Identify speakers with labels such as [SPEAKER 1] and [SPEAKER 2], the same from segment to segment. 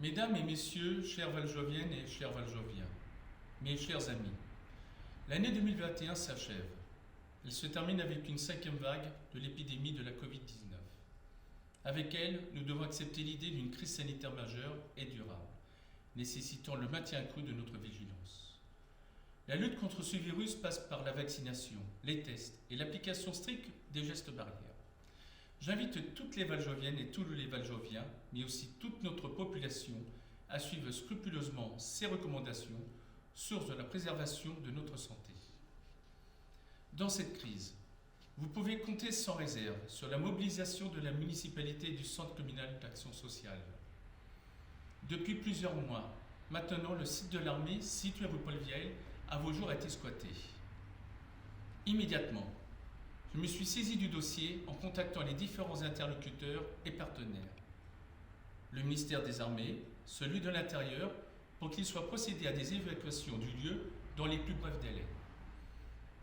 [SPEAKER 1] Mesdames et messieurs, chères Valjoviennes et chers Valjoviens, mes chers amis, l'année 2021 s'achève. Elle se termine avec une 5e vague de l'épidémie de la Covid-19. Avec elle, nous devons accepter l'idée d'une crise sanitaire majeure et durable, nécessitant le maintien accru de notre vigilance. La lutte contre ce virus passe par la vaccination, les tests et l'application stricte des gestes barrières. J'invite toutes les Valjoviennes et tous les Valjoviens, mais aussi toute notre population, à suivre scrupuleusement ces recommandations, source de la préservation de notre santé. Dans cette crise, vous pouvez compter sans réserve sur la mobilisation de la municipalité et du Centre communal d'action sociale. Depuis plusieurs mois, maintenant le site de l'armée, situé à rue Paul-Viel, à Vaujours a été squatté. Immédiatement, je me suis saisi du dossier en contactant les différents interlocuteurs et partenaires. Le ministère des Armées, celui de l'Intérieur, pour qu'il soit procédé à des évacuations du lieu dans les plus brefs délais.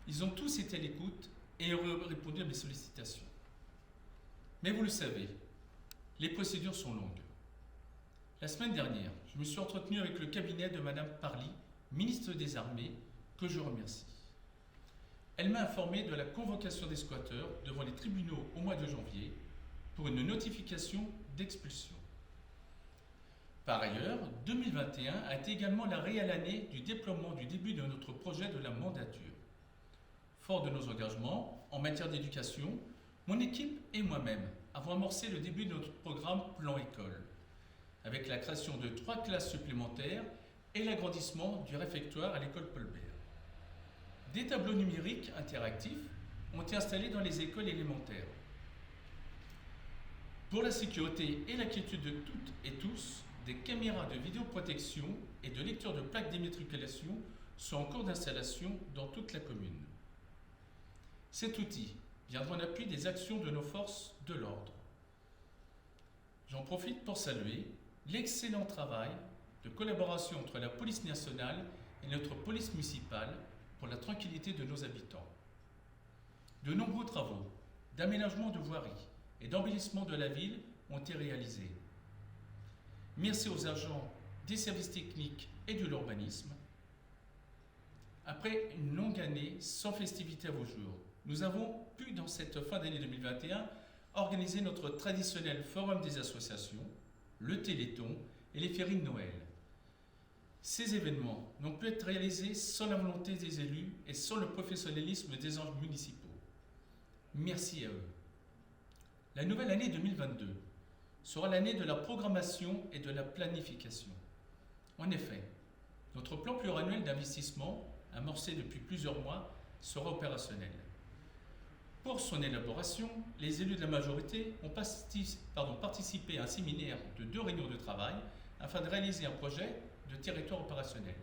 [SPEAKER 1] Ils ont tous été à l'écoute et ont répondu à mes sollicitations. Mais vous le savez, les procédures sont longues. La semaine dernière, je me suis entretenu avec le cabinet de Madame Parly, ministre des Armées, que je remercie. Elle m'a informé de la convocation des squatteurs devant les tribunaux au mois de janvier pour une notification d'expulsion. Par ailleurs, 2021 a été également la réelle année du déploiement du début de notre projet de la mandature. Fort de nos engagements en matière d'éducation, mon équipe et moi-même avons amorcé le début de notre programme Plan École, avec la création de 3 classes supplémentaires et l'agrandissement du réfectoire à l'école Paul Bert. Des tableaux numériques interactifs ont été installés dans les écoles élémentaires. Pour la sécurité et la quiétude de toutes et tous, des caméras de vidéoprotection et de lecture de plaques d'immatriculation sont en cours d'installation dans toute la commune. Cet outil viendra en appui des actions de nos forces de l'ordre. J'en profite pour saluer l'excellent travail de collaboration entre la police nationale et notre police municipale pour la tranquillité de nos habitants. De nombreux travaux d'aménagement de voiries et d'embellissement de la ville ont été réalisés. Merci aux agents des services techniques et de l'urbanisme. Après une longue année sans festivité à Vaujours, nous avons pu, dans cette fin d'année 2021, organiser notre traditionnel forum des associations, le Téléthon et les féries de Noël. Ces événements n'ont pu être réalisés sans la volonté des élus et sans le professionnalisme des anges municipaux. Merci à eux. La nouvelle année 2022 sera l'année de la programmation et de la planification. En effet, notre plan pluriannuel d'investissement, amorcé depuis plusieurs mois, sera opérationnel. Pour son élaboration, les élus de la majorité ont participé à un séminaire de 2 réunions de travail afin de réaliser un projet de territoire opérationnel.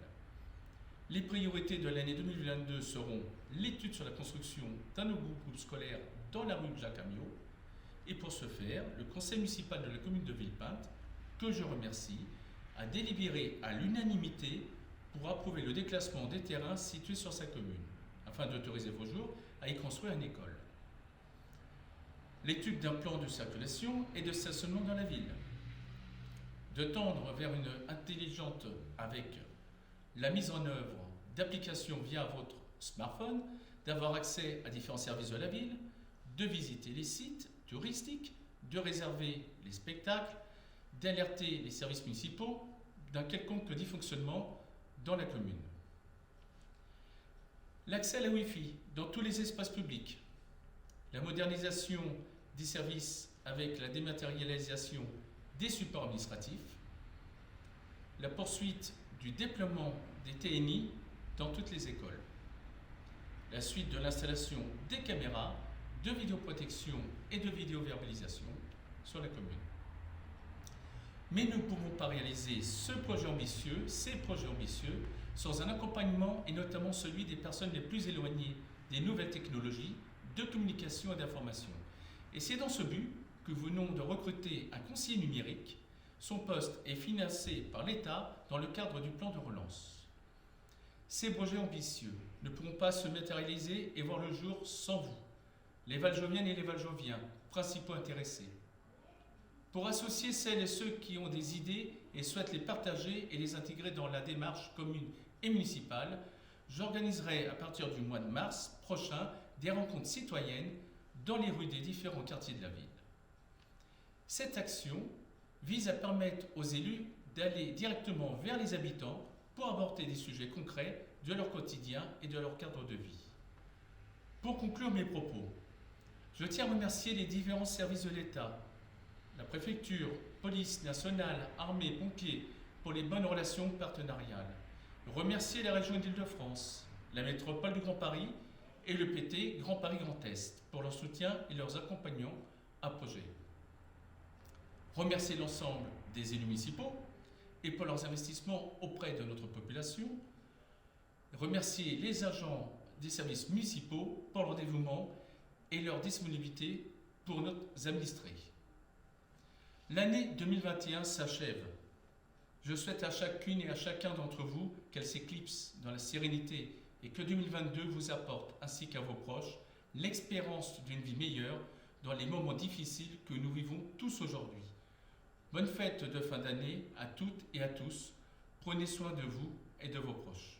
[SPEAKER 1] Les priorités de l'année 2022 seront l'étude sur la construction d'un nouveau groupe scolaire dans la rue Jacques Amiot. Et pour ce faire, le conseil municipal de la commune de Villepinte, que je remercie, a délibéré à l'unanimité pour approuver le déclassement des terrains situés sur sa commune, afin d'autoriser Vaujours à y construire une école. L'étude d'un plan de circulation et de stationnement dans la ville. De tendre vers une intelligente avec la mise en œuvre d'applications via votre smartphone, d'avoir accès à différents services de la ville, de visiter les sites touristiques, de réserver les spectacles, d'alerter les services municipaux d'un quelconque dysfonctionnement dans la commune. L'accès à la Wi-Fi dans tous les espaces publics, la modernisation des services avec la dématérialisation des supports administratifs, la poursuite du déploiement des TNI dans toutes les écoles, la suite de l'installation des caméras, de vidéoprotection et de vidéoverbalisation sur la commune. Mais nous ne pouvons pas réaliser ces projets ambitieux, sans un accompagnement et notamment celui des personnes les plus éloignées des nouvelles technologies de communication et d'information. Et c'est dans ce but que nous venons de recruter un conseiller numérique. Son poste est financé par l'État dans le cadre du plan de relance. Ces projets ambitieux ne pourront pas se matérialiser et voir le jour sans vous, les Valjoviennes et les Valjoviens, principaux intéressés. Pour associer celles et ceux qui ont des idées et souhaite les partager et les intégrer dans la démarche commune et municipale, j'organiserai à partir du mois de mars prochain des rencontres citoyennes dans les rues des différents quartiers de la ville. Cette action vise à permettre aux élus d'aller directement vers les habitants pour aborder des sujets concrets de leur quotidien et de leur cadre de vie. Pour conclure mes propos, je tiens à remercier les différents services de l'État, la préfecture, police nationale, armée, pompiers, pour les bonnes relations partenariales. Remercier la région d'Île-de-France, la métropole du Grand Paris et le PT Grand Paris Grand Est pour leur soutien et leurs accompagnants à projet. Remercier l'ensemble des élus municipaux et pour leurs investissements auprès de notre population. Remercier les agents des services municipaux pour leur dévouement et leur disponibilité pour nos administrés. L'année 2021 s'achève. Je souhaite à chacune et à chacun d'entre vous qu'elle s'éclipse dans la sérénité et que 2022 vous apporte, ainsi qu'à vos proches, l'expérience d'une vie meilleure dans les moments difficiles que nous vivons tous aujourd'hui. Bonne fête de fin d'année à toutes et à tous. Prenez soin de vous et de vos proches.